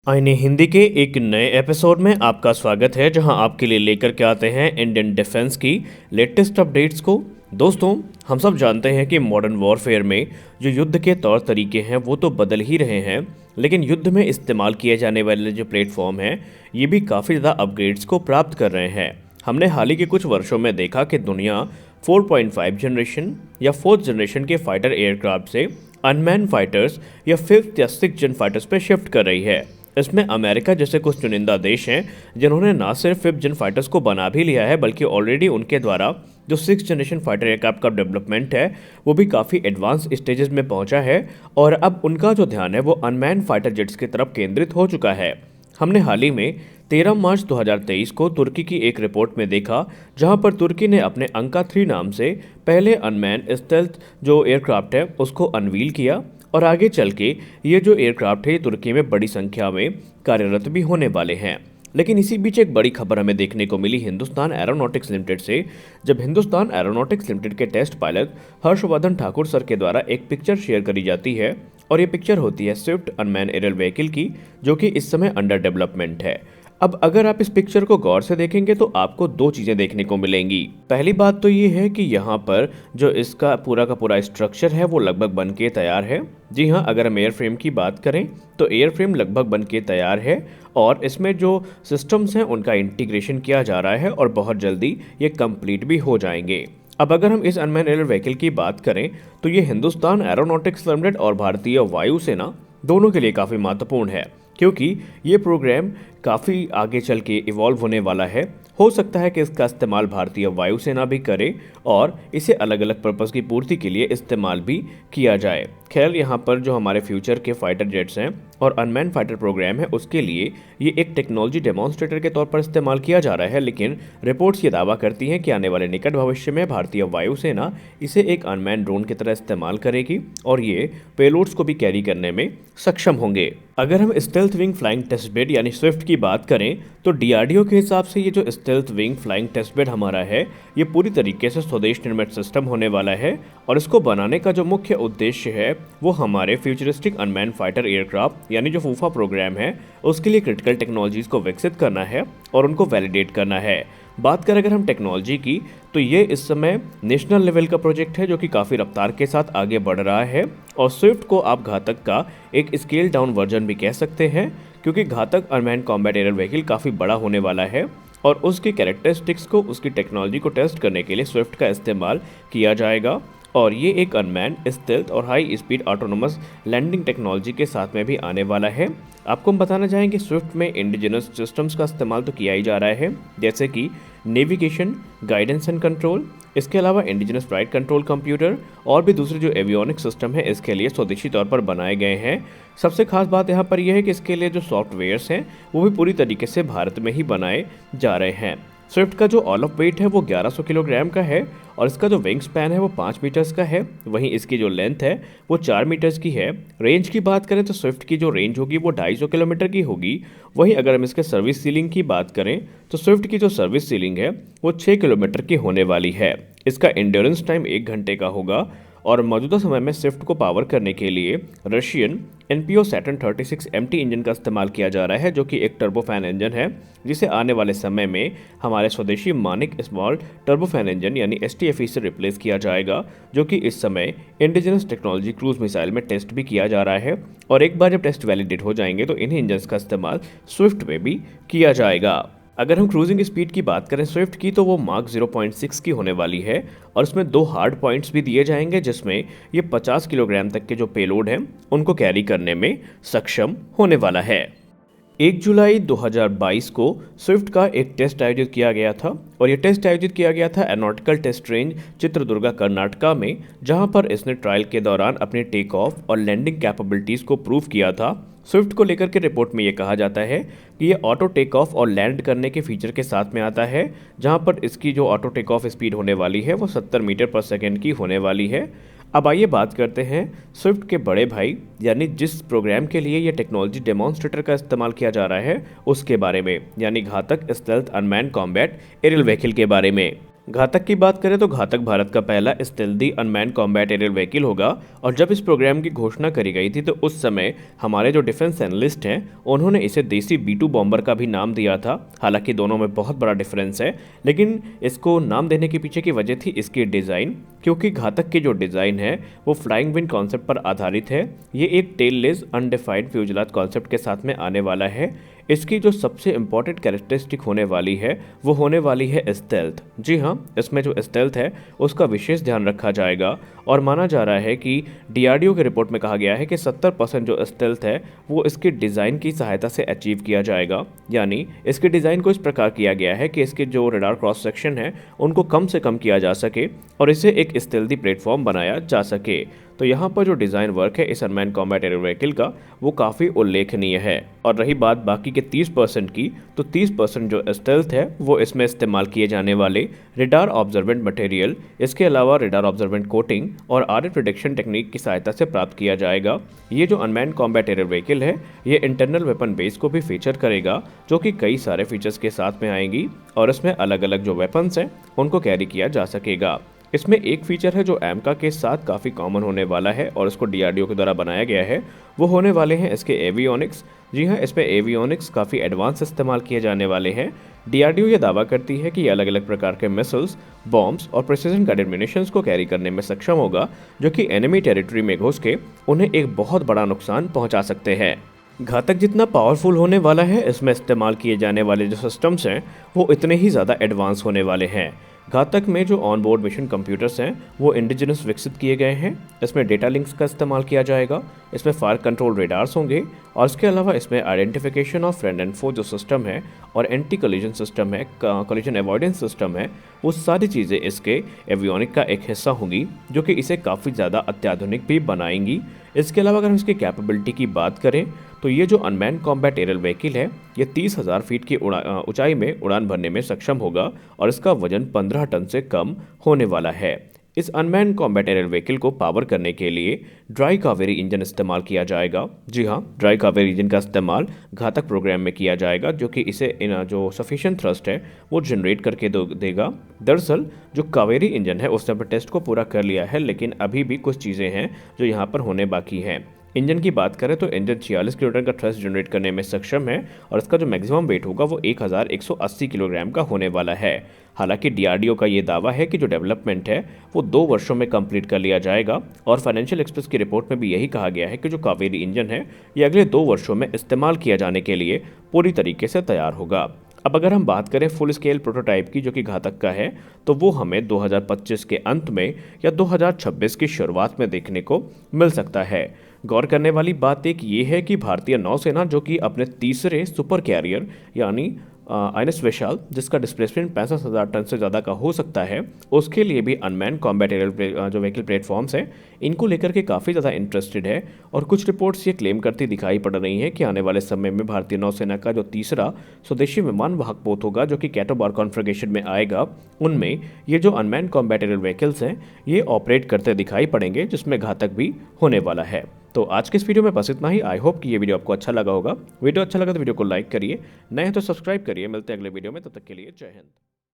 आईने हिंदी के एक नए एपिसोड में आपका स्वागत है, जहां आपके लिए लेकर के आते हैं इंडियन डिफेंस की लेटेस्ट अपडेट्स को। दोस्तों, हम सब जानते हैं कि मॉडर्न वॉरफेयर में जो युद्ध के तौर तरीके हैं वो तो बदल ही रहे हैं, लेकिन युद्ध में इस्तेमाल किए जाने वाले जो प्लेटफॉर्म हैं ये भी काफ़ी ज़्यादा अपग्रेड्स को प्राप्त कर रहे हैं। हमने हाल ही के कुछ वर्षों में देखा कि दुनिया 4.5 जनरेशन या 4th जनरेशन के फाइटर एयरक्राफ्ट से अनमैन फाइटर्स या 5th या 6th जन फाइटर्स पे शिफ्ट कर रही है। इसमें अमेरिका जैसे कुछ चुनिंदा देश हैं जिन्होंने ना सिर्फ 5th जन फाइटर्स को बना भी लिया है, बल्कि ऑलरेडी उनके द्वारा जो 6th जनरेशन फाइटर एयरक्राफ्ट का डेवलपमेंट है वो भी काफ़ी एडवांस स्टेजेस में पहुंचा है और अब उनका जो ध्यान है वो अनमैन फाइटर जेट्स की तरफ केंद्रित हो चुका है। हमने हाल ही में 13 मार्च 2023 को तुर्की की एक रिपोर्ट में देखा, जहां पर तुर्की ने अपने अंका 3 नाम से पहले अनमैन स्टेल्थ जो एयरक्राफ्ट है उसको अनवील किया और आगे चल के ये जो एयरक्राफ्ट है तुर्की में बड़ी संख्या में कार्यरत भी होने वाले हैं। लेकिन इसी बीच एक बड़ी खबर हमें देखने को मिली हिंदुस्तान एरोनॉटिक्स लिमिटेड से, जब हिंदुस्तान एरोनॉटिक्स लिमिटेड के test pilot Harshvardhan Thakur sir के द्वारा एक पिक्चर शेयर करी जाती है और ये पिक्चर होती है स्विफ्ट अनमैन एरियल व्हीकल की, जो कि इस समय अंडर डेवलपमेंट है। अब अगर आप इस पिक्चर को गौर से देखेंगे तो आपको दो चीज़ें देखने को मिलेंगी। पहली बात तो ये है कि यहाँ पर जो इसका पूरा का पूरा स्ट्रक्चर है वो लगभग बन के तैयार है। जी हाँ, अगर हम एयर फ्रेम की बात करें तो एयर फ्रेम लगभग बन के तैयार है और इसमें जो सिस्टम्स हैं उनका इंटीग्रेशन किया जा रहा है और बहुत जल्दी ये कंप्लीट भी हो जाएंगे। अब अगर हम इस अनमैन एरियल व्हीकल की बात करें तो ये हिंदुस्तान एरोनॉटिक्स लिमिटेड और भारतीय वायुसेना दोनों के लिए काफ़ी महत्वपूर्ण है, क्योंकि ये प्रोग्राम काफ़ी आगे चल के इवॉल्व होने वाला है। हो सकता है कि इसका इस्तेमाल भारतीय वायुसेना भी करे और इसे अलग अलग पर्पज़ की पूर्ति के लिए इस्तेमाल भी किया जाए। खैर, यहाँ पर जो हमारे फ्यूचर के फाइटर जेट्स हैं और अनमैन फाइटर प्रोग्राम है उसके लिए ये एक टेक्नोलॉजी डेमोन्स्ट्रेटर के तौर पर इस्तेमाल किया जा रहा है, लेकिन रिपोर्ट्स ये दावा करती हैं कि आने वाले निकट भविष्य में भारतीय वायुसेना इसे एक अनमैन ड्रोन की तरह इस्तेमाल करेगी और ये पेलोड्स को भी कैरी करने में सक्षम होंगे। अगर हम stealth wing flying test bed यानी स्विफ्ट की बात करें तो डीआरडीओ के हिसाब से ये जो stealth wing flying test bed हमारा है ये पूरी तरीके से स्वदेश निर्मित सिस्टम होने वाला है और इसको बनाने का जो मुख्य उद्देश्य है वो हमारे फ्यूचरिस्टिक अनमैन फाइटर एयरक्राफ्ट यानी जो फूफा प्रोग्राम है उसके लिए क्रिटिकल टेक्नोलॉजीज को विकसित करना है और उनको वैलिडेट करना है। बात करें अगर हम टेक्नोलॉजी की तो ये इस समय नेशनल लेवल का प्रोजेक्ट है जो कि काफ़ी रफ्तार के साथ आगे बढ़ रहा है और स्विफ्ट को आप घातक का एक स्केल डाउन वर्जन भी कह सकते हैं, क्योंकि घातक अनमैन कॉम्बैट एरियल व्हीकल काफ़ी बड़ा होने वाला है और उसकी कैरेक्टरिस्टिक्स को उसकी टेक्नोलॉजी को टेस्ट करने के लिए स्विफ्ट का इस्तेमाल किया जाएगा और ये एक अनमैन स्टेल्थ और high speed autonomous landing technology के साथ में भी आने वाला है। आपको हम बताना चाहेंगे स्विफ्ट में इंडिजिनस सिस्टम्स का इस्तेमाल तो किया ही जा रहा है, जैसे कि नेविगेशन, गाइडेंस एंड कंट्रोल, इसके अलावा इंडिजिनस फ्लाइट कंट्रोल कंप्यूटर और भी दूसरे जो एवियोनिक सिस्टम है इसके लिए स्वदेशी तौर पर बनाए गए हैं। सबसे खास बात यहाँ पर यह है कि इसके लिए जो सॉफ्टवेयर्स हैं वो भी पूरी तरीके से भारत में ही बनाए जा रहे हैं। स्विफ्ट का जो ऑल ऑफ वेट है वो 1100 किलोग्राम का है और इसका जो विंग स्पैन है वो 5 मीटर्स का है। वहीं इसकी जो लेंथ है वो 4 मीटर्स की है। रेंज की बात करें तो स्विफ्ट की जो रेंज होगी वो 250 किलोमीटर की होगी। वहीं अगर हम इसके सर्विस सीलिंग की बात करें तो स्विफ्ट की जो सर्विस सीलिंग है वो 6 किलोमीटर की होने वाली है। इसका एंड्योरेंस टाइम 1 घंटे का होगा और मौजूदा समय में स्विफ्ट को पावर करने के लिए Russian NPO Saturn 36 MT engine का इस्तेमाल किया जा रहा है, जो कि एक टर्बोफैन इंजन है, जिसे आने वाले समय में हमारे स्वदेशी मानिक स्मॉल टर्बोफैन इंजन यानी एसटीएफई से रिप्लेस किया जाएगा, जो कि इस समय इंडिजिनस टेक्नोलॉजी क्रूज मिसाइल में टेस्ट भी किया जा रहा है और एक बार जब टेस्ट वैलिडेट हो जाएंगे तो इन्हीं इंजन का इस्तेमाल स्विफ्ट में भी किया जाएगा। अगर हम क्रूजिंग स्पीड की बात करें स्विफ्ट की तो वो मार्क 0.6 की होने वाली है और इसमें 2 हार्ड पॉइंट्स भी दिए जाएंगे, जिसमें ये 50 किलोग्राम तक के जो पेलोड हैं उनको कैरी करने में सक्षम होने वाला है। 1 जुलाई 2022 को स्विफ्ट का एक टेस्ट आयोजित किया गया था और ये टेस्ट आयोजित किया गया था aeronautical test range Chitradurga Karnataka में, जहां पर इसने ट्रायल के दौरान अपने टेक ऑफ और लैंडिंग कैपेबिलिटीज़ को प्रूव किया था। स्विफ्ट को लेकर के रिपोर्ट में ये कहा जाता है कि ये ऑटो टेक ऑफ और लैंड करने के फीचर के साथ में आता है, जहां पर इसकी जो ऑटो टेक ऑफ स्पीड होने वाली है वो 70 मीटर पर सेकेंड की होने वाली है। अब आइए बात करते हैं स्विफ्ट के बड़े भाई यानी जिस प्रोग्राम के लिए ये टेक्नोलॉजी डेमोन्स्ट्रेटर का इस्तेमाल किया जा रहा है उसके बारे में, यानी Ghatak stealth unmanned combat aerial vehicle के बारे में। घातक की बात करें तो घातक भारत का पहला स्टेल्दी अनमैन्ड कॉम्बैट एरियल व्हीकल होगा और जब इस प्रोग्राम की घोषणा करी गई थी तो उस समय हमारे जो डिफेंस एनालिस्ट हैं उन्होंने इसे देसी B2 बॉम्बर का भी नाम दिया था। हालांकि दोनों में बहुत बड़ा डिफरेंस है, लेकिन इसको नाम देने के पीछे की वजह थी इसकी डिज़ाइन, क्योंकि घातक की जो डिज़ाइन है वो फ्लाइंग विंग कॉन्सेप्ट पर आधारित है। ये एक टेल-लेस अनडिफाइंड फ्यूजलाज कॉन्सेप्ट के साथ में आने वाला है। इसकी जो सबसे इंपॉर्टेंट कैरेक्टरिस्टिक होने वाली है वो होने वाली है स्टेल्थ। जी हाँ, इसमें जो स्टेल्थ है उसका विशेष ध्यान रखा जाएगा और माना जा रहा है कि DRDO की रिपोर्ट में कहा गया है कि 70% जो स्टेल्थ है वो इसके डिज़ाइन की सहायता से अचीव किया जाएगा। यानी इसके डिज़ाइन को इस प्रकार किया गया है कि इसके जो रडार क्रॉस सेक्शन है उनको कम से कम किया जा सके और इसे एक स्टेल्दी प्लेटफॉर्म बनाया जा सके। तो यहाँ पर जो डिज़ाइन वर्क है इस अनमैन्ड कॉम्बैट एरियल व्हीकल का वो काफ़ी उल्लेखनीय है। और रही बात बाकी के 30% की, तो 30% जो स्टेल्थ है वो इसमें इस्तेमाल किए जाने वाले रेडार ऑब्जर्वेंट मटेरियल, इसके अलावा रेडार ऑब्जर्वेंट कोटिंग और RF रिडक्शन टेक्निक की सहायता से प्राप्त किया जाएगा। ये जो अनमैन्ड कॉम्बैट एरियल व्हीकल है ये इंटरनल वेपन बेस को भी फीचर करेगा, जो कि कई सारे फीचर्स के साथ में आएंगी और इसमें अलग अलग जो वेपन्स हैं उनको कैरी किया जा सकेगा। इसमें एक फीचर है जो एमका के साथ काफ़ी कॉमन होने वाला है और इसको DRDO के द्वारा बनाया गया है, वो होने वाले हैं इसके एवियोनिक्स। जी हाँ, इसमें एवियोनिक्स काफ़ी एडवांस इस्तेमाल किए जाने वाले हैं। DRDO ये दावा करती है कि ये अलग अलग प्रकार के मिसाइल्स, बॉम्ब्स और प्रिसीजन गाइडेड म्यूनिशंस को कैरी करने में सक्षम होगा, जो कि एनिमी टेरिटरी में घुस के उन्हें एक बहुत बड़ा नुकसान पहुँचा सकते हैं। घातक जितना पावरफुल होने वाला है, इसमें इस्तेमाल किए जाने वाले जो सिस्टम्स हैं वो इतने ही ज़्यादा एडवांस होने वाले हैं। घातक में जो ऑन बोर्ड मिशन कंप्यूटर्स हैं वो इंडिजिनस विकसित किए गए हैं। इसमें डेटा लिंक्स का इस्तेमाल किया जाएगा, इसमें फायर कंट्रोल रेडार्स होंगे और इसके अलावा इसमें आइडेंटिफिकेशन ऑफ फ्रेंड एंड फो जो सिस्टम है और एंटी कोलिजन सिस्टम है, कोलिजन अवॉइडेंस सिस्टम है, वो सारी चीज़ें इसके एवियोनिक का एक हिस्सा होंगी, जो कि इसे काफ़ी ज़्यादा अत्याधुनिक भी बनाएंगी। इसके अलावा अगर हम इसकी कैपेबिलिटी की बात करें तो ये जो अनमैन्ड कॉम्बैट एरियल व्हीकल है ये 30,000 फीट की ऊंचाई में उड़ान भरने में सक्षम होगा और इसका वजन 15 टन से कम होने वाला है। इस अनमैन्ड कॉम्बैट एरियल व्हीकल को पावर करने के लिए ड्राई कावेरी इंजन इस्तेमाल किया जाएगा। जी हाँ, ड्राई कावेरी इंजन का इस्तेमाल घातक प्रोग्राम में किया जाएगा, जो कि इसे जो सफिशिएंट थ्रस्ट है वो जनरेट करके देगा। दरअसल जो कावेरी इंजन है उसने अपने टेस्ट को पूरा कर लिया है, लेकिन अभी भी कुछ चीज़ें हैं जो यहाँ पर होने बाकी हैं। इंजन की बात करें तो इंजन 46 किलोग्राम का थ्रस्ट जनरेट करने में सक्षम है और इसका जो मैक्सिमम वेट होगा वो 1180 किलोग्राम का होने वाला है। हालांकि DRDO का ये दावा है कि जो डेवलपमेंट है वो 2 वर्षों में कंप्लीट कर लिया जाएगा और फाइनेंशियल एक्सप्रेस की रिपोर्ट में भी यही कहा गया है कि जो कावेरी इंजन है ये अगले 2 वर्षों में इस्तेमाल किया जाने के लिए पूरी तरीके से तैयार होगा। अब अगर हम बात करें फुल स्केल प्रोटोटाइप की, जो कि घातक का है, तो वो हमें 2025 के अंत में या 2026 की शुरुआत में देखने को मिल सकता है। गौर करने वाली बात एक ये है कि भारतीय नौसेना, जो कि अपने तीसरे सुपर कैरियर यानी INS विशाल, जिसका डिस्प्लेसमेंट 65,000 टन से ज़्यादा का हो सकता है, उसके लिए भी अनमैन्ड कॉम्बैट एरियल जो व्हीकल प्लेटफॉर्म्स हैं इनको लेकर के काफ़ी ज़्यादा इंटरेस्टेड है। और कुछ रिपोर्ट्स ये क्लेम करती दिखाई पड़ रही हैं कि आने वाले समय में भारतीय नौसेना का जो तीसरा स्वदेशी विमान वाहक पोत होगा, जो कि कैटोबार कॉन्फ़िगरेशन में आएगा, उनमें ये जो अनमैन्ड कॉम्बैट एरियल व्हीकल्स हैं ये ऑपरेट करते दिखाई पड़ेंगे, जिसमें घातक भी होने वाला है। तो आज के इस वीडियो में बस इतना ही। आई होप कि ये वीडियो आपको अच्छा लगा होगा। वीडियो अच्छा लगा तो वीडियो को लाइक करिए, नए हैं तो सब्सक्राइब करिए। मिलते हैं अगले वीडियो में, तब तक के लिए जय हिंद।